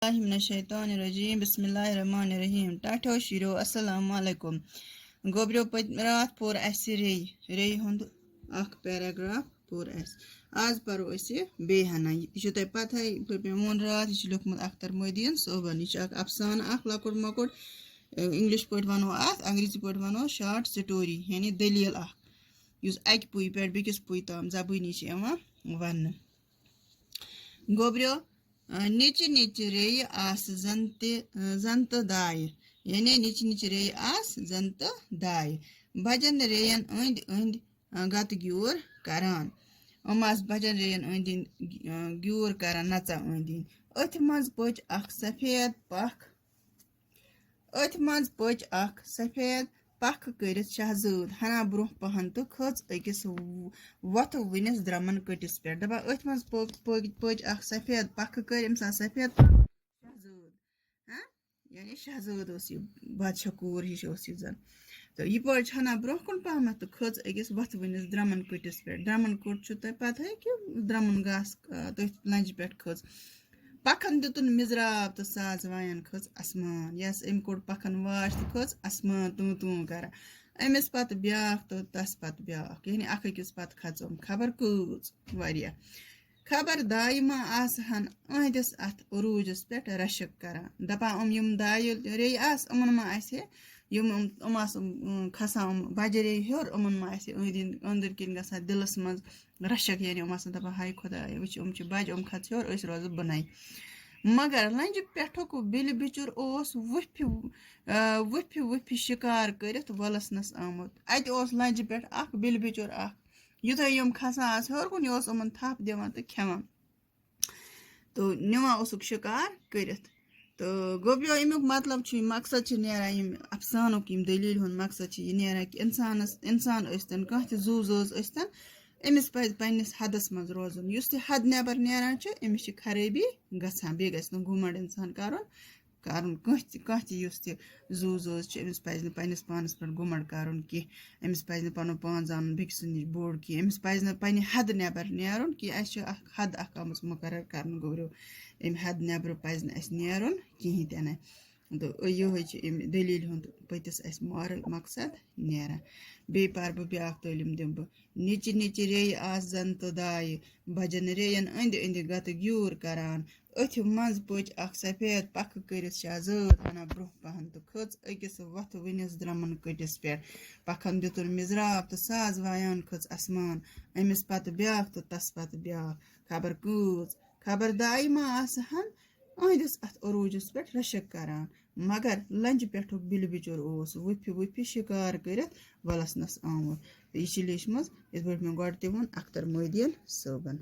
Rajim, Bismillahirrahmanirrahim. Tato Shiro, Assalamu alaikum. Gobrio रात पोर ऐसे रेई हुंद अख पैराग्राफ पोर ऐस आज परो ऐसे बेहना यह तह पता है मोन रात यह लिखमुत अख्तर मोदीन सोबन यह अफसान अख लकुट मकुट इंग्लिश पे वनो अत अंग्रेजी पे वनो शॉर्ट स्टोरी यानी दलील अख युस अक पुई पे बेकिस पुई ताम जबानी वन गोब्रियो निच निच रे आस जंत दाय यानी निच निच रे आस जंत दाय भजन रेयन अंद अंद गत ग्यूर करान आस भजन रेयन अंद ग्यूर करान नचा अंद अथ मज पच अख सफेद पख अथ मज पच अख सफेद पख करित शहजूद हना ब्रोह पहन तो खच अकिस वथ वनिस द्रमन कटिस पे दपा अथ मज पच अख सफेद पख कर अम्स सफेद शहजूद हाँ यानी शहजूद बादशाह कूर हिश जन तो यह पच हना ब्रोह कुन पहम तो खच अकिस वथ वनिस द्रमन कटिस पे द्रमन कट तह पता है कि द्रमन घास तथ लंज पे खच पखन दितुन मिजराब तो साज वायन खच आसमान यस अम कोड़ पखन वाश तो खच आसमान तू तू कर अमिस पत ब्याख तो तस पत ब्याख यानी अख अकिस पत खचम खबर कूच वारिया खबर दाय मा आसहन अहदिस अथ उरूजस पे रशक करान दपा यम दाय रे आस अमन मा आसे यम आस खसान बजे रे हेर अमन मा आसे अंदर किन गसा दिलस मज रशक यानी दपा हाय खुदा वच बज खत हेर अस रोज बनाई मगर लंज पेठुक बिल बिचुर ओस वुफि वुफि शिकार करित वलसनस आमुत अत ओस लंज पे अख बिल बिचुर अख युथ यम खसान आस हेर कुन यह यमन थप दिवान तो खेवान तो निवान ओसुक शिकार करित तो गोबियो अमुक मतलब मकसद नेरान यम अफसानुक यम दलील हुंद मकसद यह नेरान कि इंसान स्तन कह जू जज स्तन अमिस पज पन्निस हदस मज रोजन युस तह हद नेबर नेरान अमिस खराबी गछान बे गछ न घुमंड इंसान करन कह युस तह जू जज अमिस पज न पन्निस पानस पे घुमंड करन कि अमिस पज न पनुन पान जानन बेकिस निश बोड़ कि अमिस पज न पन्ने हद नेबर नेरुन कि अस हद अख आमज मुकर्रर करन गोब्रियो अमि हद नेबर पज न अस नेरुन कहीं तन तो यह दलील हुंद पतिस अस मॉरल मकसद नेरान बे पर बह ब्याख तालीम दिम बह निच निच रे आस जंत दाय भजन रेयन अंद अंद गत ग्यूर करान अथ मज पच अख सफेद पख करित शहजूद हना ब्रोह पहन तो खच अकिस वथ वनिस द्रमन कटिस पे पखन दितुन मिजराब तो साज वायान खच आसमान अमिस पत ब्याख तो तस पत ब्याख खबर कूच खबर दाय मा आसहन अहदिस अथ उरूजस पे रशक करान मगर लंज पेठुक बिल बिचुर ओस वुफि वुफि शिकार करित वलसनस आमुत यह लिचमज इत पे मे गो तह वोन अख्तर मोदीन सोबन।